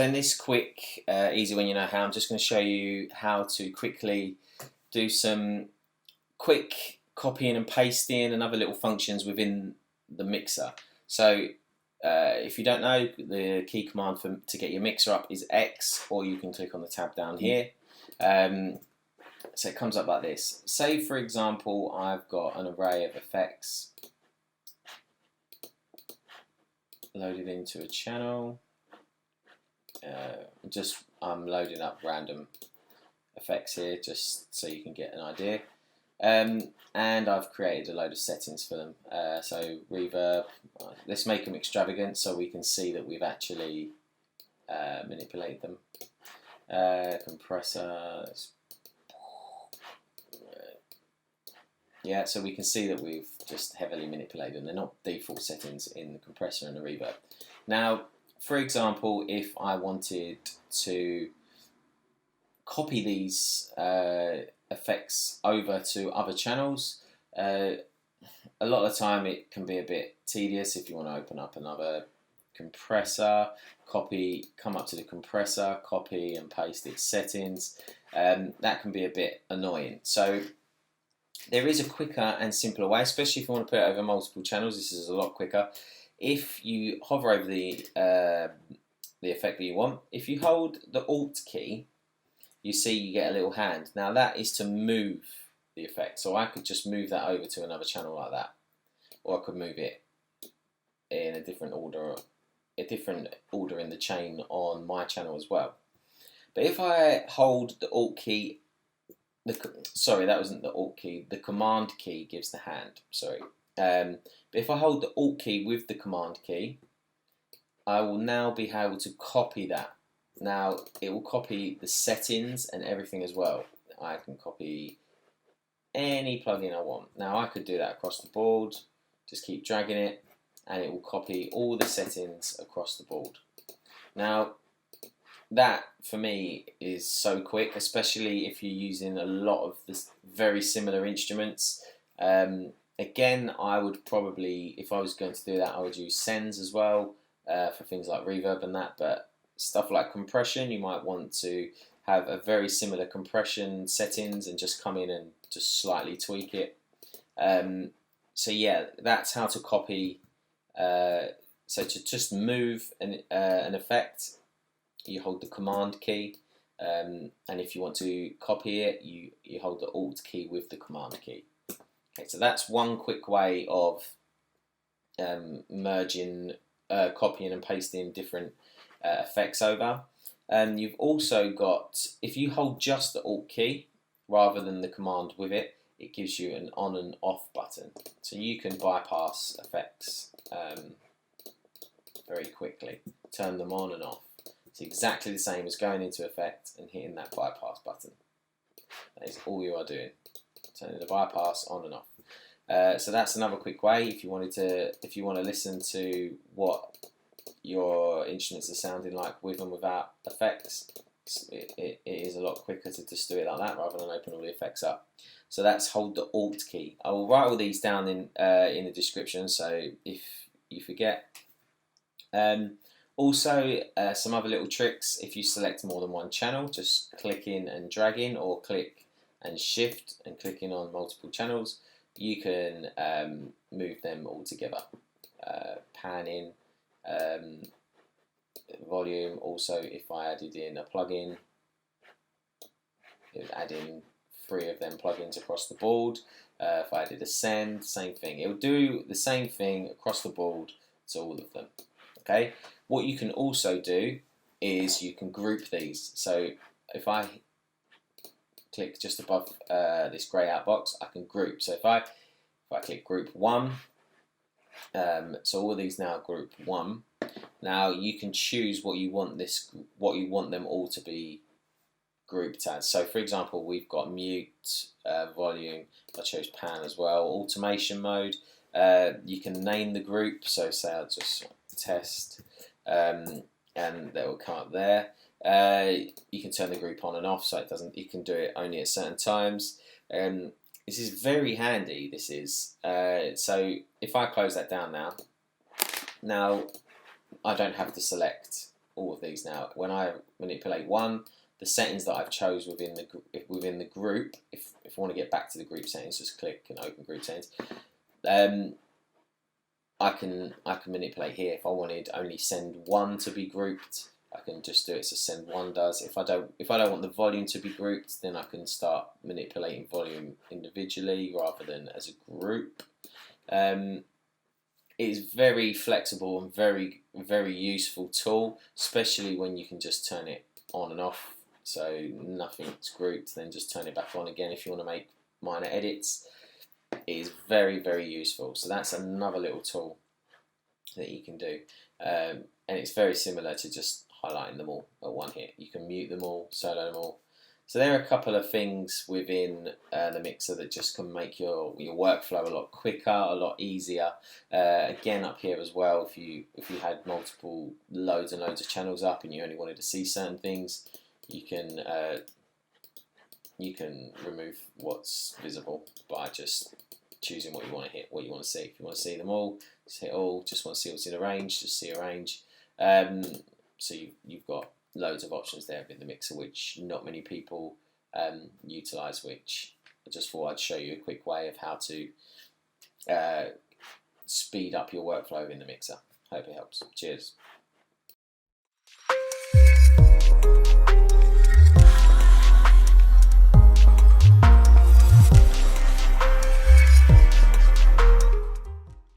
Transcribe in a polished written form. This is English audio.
So in this quick, easy when you know how, I'm just going to show you how to quickly do some quick copying and pasting and other little functions within the mixer. So if you don't know, the key command to get your mixer up is X, or you can click on the tab down here. So it comes up like this. Say for example I've got an array of effects loaded into a channel. I'm loading up random effects here just so you can get an idea. And I've created a load of settings for them. So reverb, let's make them extravagant so we can see that we've actually manipulated them. Compressor, yeah, so we can see that we've just heavily manipulated them. They're not default settings in the compressor and the reverb. Now, for example, if I wanted to copy these effects over to other channels, a lot of the time it can be a bit tedious if you want to open up another compressor, copy, come up to the compressor, copy and paste its settings. That can be a bit annoying. So there is a quicker and simpler way, especially if you want to put it over multiple channels. This is a lot quicker. If you hover over the effect that you want, if you hold the Alt key, you see you get a little hand. Now that is to move the effect. So I could just move that over to another channel like that, or I could move it in a different order in the chain on my channel as well. But if I hold the Alt key, sorry, that wasn't the Alt key. The Command key gives the hand. Sorry. But if I hold the Alt key with the Command key, I will now be able to copy that. Now it will copy the settings and everything as well. I can copy any plugin I want. Now I could do that across the board. Just keep dragging it, and it will copy all the settings across the board. Now that for me is so quick, especially if you're using a lot of this very similar instruments. Again, I would probably, if I was going to do that, I would use sends as well for things like reverb and that. But stuff like compression, you might want to have a very similar compression settings and just come in and just slightly tweak it. So yeah, that's how to copy. So to just move an effect, you hold the Command key, and if you want to copy it, you hold the Alt key with the Command key. Okay, so that's one quick way of merging, copying and pasting different effects over. You've also got, if you hold just the Alt key rather than the command with it, it gives you an on and off button. So you can bypass effects very quickly, turn them on and off. It's exactly the same as going into effect and hitting that bypass button. That is all you are doing, turning the bypass on and off. So that's another quick way if you want to listen to what your instruments are sounding like with and without effects. It is a lot quicker to just do it like that rather than open all the effects up. So that's hold the Alt key. I will write all these down in the description, so if you forget. Also, some other little tricks. If you select more than one channel, just click in and drag in, or click and shift and click in on multiple channels. You can move them all together. Pan in, volume. Also, if I added in a plugin, it would add in 3 of them plugins across the board. If I did a send, same thing. It will do the same thing across the board to all of them. Okay. What you can also do is you can group these. So if I click just above this grey out box, I can group. So if I click group 1, so all of these now group 1. Now you can choose what you want them all to be grouped as. So for example, we've got mute, volume. I chose pan as well. Automation mode. You can name the group. So say I'll just test, and that will come up there. You can turn the group on and off, so it doesn't. You can do it only at certain times. This is very handy. This is so if I close that down now I don't have to select all of these now. When I manipulate one, the settings that I've chose within the group, if I want to get back to the group settings, just click and open group settings. I can manipulate here. If I wanted only send one to be grouped, I can just do it so send one does. If I don't want the volume to be grouped, then I can start manipulating volume individually rather than as a group. It is very flexible and very useful tool, especially when you can just turn it on and off. So nothing's grouped, then just turn it back on again if you want to make minor edits. It is very useful. So that's another little tool that you can do, and it's very similar to just highlighting them all at one hit. You can mute them all, solo them all. So there are a couple of things within the mixer that just can make your workflow a lot quicker, a lot easier. Again, up here as well, if you had multiple loads and loads of channels up and you only wanted to see certain things, you can remove what's visible by just choosing what you want to hit, what you want to see. If you want to see them all, just hit all. Just want to see what's in arrange, just see arrange. So you've got loads of options there in the mixer, which not many people utilize, which I just thought I'd show you a quick way of how to speed up your workflow in the mixer. Hope it helps. Cheers.